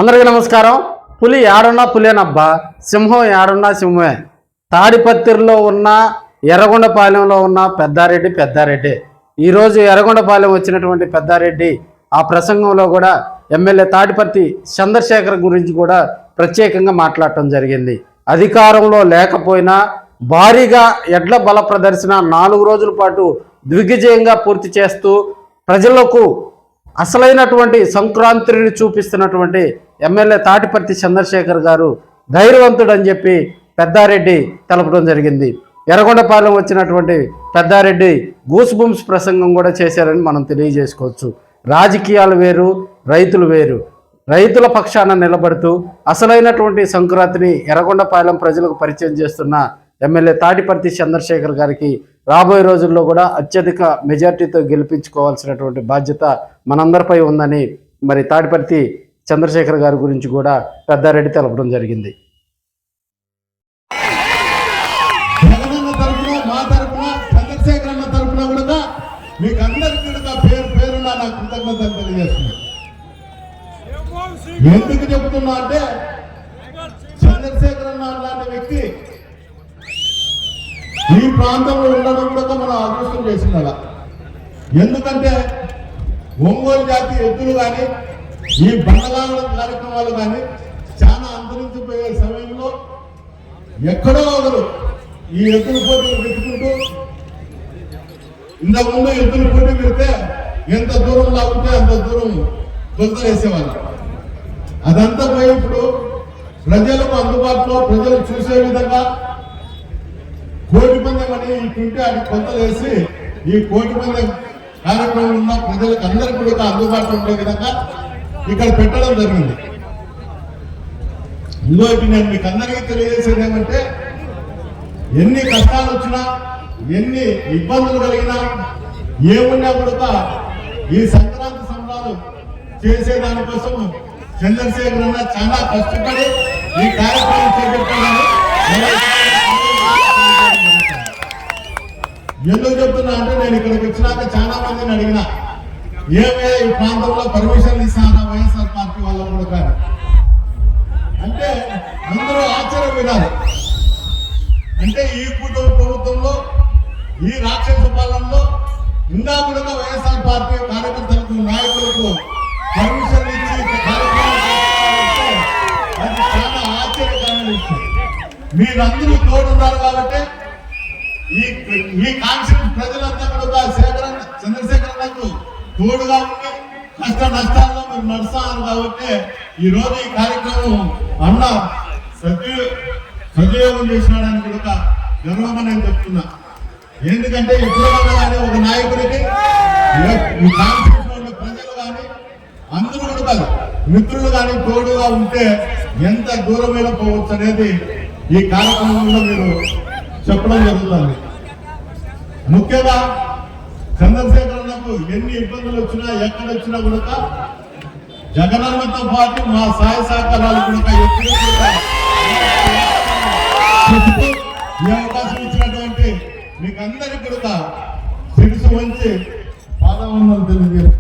అందరికీ నమస్కారం. పులి ఏడున్నా పులేనబ్బా, సింహం ఏడున్నా సింహమే. తాడిపత్రిలో ఉన్న ఎర్రగొండపాలెంలో ఉన్న పెద్దారెడ్డి ఈరోజు ఎర్రగొండపాలెం వచ్చినటువంటి పెద్దారెడ్డి ఆ ప్రసంగంలో కూడా ఎమ్మెల్యే తాడిపత్రి చంద్రశేఖర్ గురించి కూడా ప్రత్యేకంగా మాట్లాడటం జరిగింది. అధికారంలో లేకపోయినా భారీగా ఎడ్ల బల ప్రదర్శన 4 రోజుల పాటు దిగ్విజయంగా పూర్తి చేస్తూ ప్రజలకు అసలైనటువంటి సంక్రాంతిని చూపిస్తున్నటువంటి ఎమ్మెల్యే తాటిపర్తి చంద్రశేఖర్ గారు ధైర్యవంతుడని చెప్పి పెద్దారెడ్డి తెలపడం జరిగింది. ఎర్రగొండపాలెం వచ్చినటువంటి పెద్దారెడ్డి గూస్ బంప్స్ ప్రసంగం కూడా చేశారని మనం తెలియజేసుకోవచ్చు. రాజకీయాలు వేరు, రైతులు వేరు. రైతుల పక్షాన నిలబడుతూ అసలైనటువంటి సంక్రాంతిని ఎర్రగొండపాలెం ప్రజలకు పరిచయం చేస్తున్న ఎమ్మెల్యే తాటిపర్తి చంద్రశేఖర్ గారికి రాబోయే రోజుల్లో కూడా అత్యధిక మెజార్టీతో గెలిపించుకోవాల్సినటువంటి బాధ్యత మనందరిపై ఉందని మరి తాటిపర్తి చంద్రశేఖర్ గారి గురించి కూడా పెద్దారెడ్డి తెలపడం జరిగింది. ఎందుకు చెబుతున్నా అంటే చంద్రశేఖర్ అన్న లాంటి వ్యక్తి ఈ ప్రాంతంలో ఉండడం కూడా మనం అదృష్టం చేసింది. ఎందుకంటే ఒంగోలు జాతి ఎద్దులు కానీ ఈ బండలాల కార్యక్రమాలు కానీ చాలా అంతరించిపోయే సమయంలో ఎక్కడో ఒకరు ఈ ఎద్దుల పోటీలు పెట్టుకుంటూ ఇంతకుముందు ఎద్దుల పోటీ పెడితే ఎంత దూరం లాగుంటే అంత దూరం తొలతరేసేవాళ్ళు. అదంతా పోయి ఇప్పుడు ప్రజలకు అందుబాటులో ప్రజలు చూసే విధంగా కోటి పందెం అని ఇటుంటే అది కొంతలేసి ఈ కోటి పందెం కార్యక్రమం ఉన్న ప్రజలకు అందరికీ కూడా అందుబాటులో ఉండే విధంగా ఇక్కడ పెట్టడం జరిగింది. ఇంకోటి నేను మీకు అందరికీ తెలియజేసేది ఏమంటే ఎన్ని కష్టాలు వచ్చినా ఎన్ని ఇబ్బందులు కలిగినా ఏమున్నా కూడా ఈ సంక్రాంతి సంబరాలు చేసేదానికోసం చంద్రశేఖర్ అన్న చాలా కష్టపడి ఈ కార్యక్రమం చేపట్టాలని ఎందుకు చెప్తున్నా అంటే నేను ఇక్కడికి వచ్చినాక చాలా మందిని అడిగినా ఏమే ఈ ప్రాంతంలో పర్మిషన్లు ఇస్తారా వైఎస్ఆర్ పార్టీ వాళ్ళ కూడా కానీ అంటే అందరూ ఆశ్చర్యపోయినారు. అంటే ఈ కూటమి ప్రభుత్వంలో ఈ రాక్షస పాలనలో ఇంకా కూడా వైఎస్ఆర్ పార్టీ కార్యకర్తలకు నాయకులకు పర్మిషన్లు ఇచ్చి కార్యక్రమం అది చాలా ఆశ్చర్యకరమైన విషయం. మీరందరూ తోడున్నారు కాబట్టి ఈ కాన్స్టిట్యూన్స్ ప్రజలంతా కూడా చంద్రశేఖర్ అన్నకు తోడుగా ఉండి కష్ట నష్టాల్లో మీరు నడుస్తున్నారు కాబట్టి ఈ రోజు ఈ కార్యక్రమం అన్న సద్వినియోగం చేసినాడని కూడా గర్వంగా నేను చెప్తున్నా. ఎందుకంటే ఎప్పుడైనా కానీ ఒక నాయకుడికి ఈ కాన్స్టిట్యూషన్ ఉన్న ప్రజలు కానీ అందరూ కూడా మిత్రులు కానీ తోడుగా ఉంటే ఎంత దూరమైన పోవచ్చు అనేది ఈ కార్యక్రమంలో మీరు చెప్పడం జరుగుతుంది. ముఖ్యంగా చంద్రశేఖర్ అన్నకు ఎన్ని ఇబ్బందులు వచ్చినా ఎక్కడ వచ్చినా కూడా జగనన్నతో పాటు మా సహాయ సహకారాలు కూడా ఎప్పుడు ఈ అవకాశం ఇచ్చినటువంటి మీకు అందరికీ కూడా శిరసు వంచి పాదవందనలు తెలియజేస్తారు.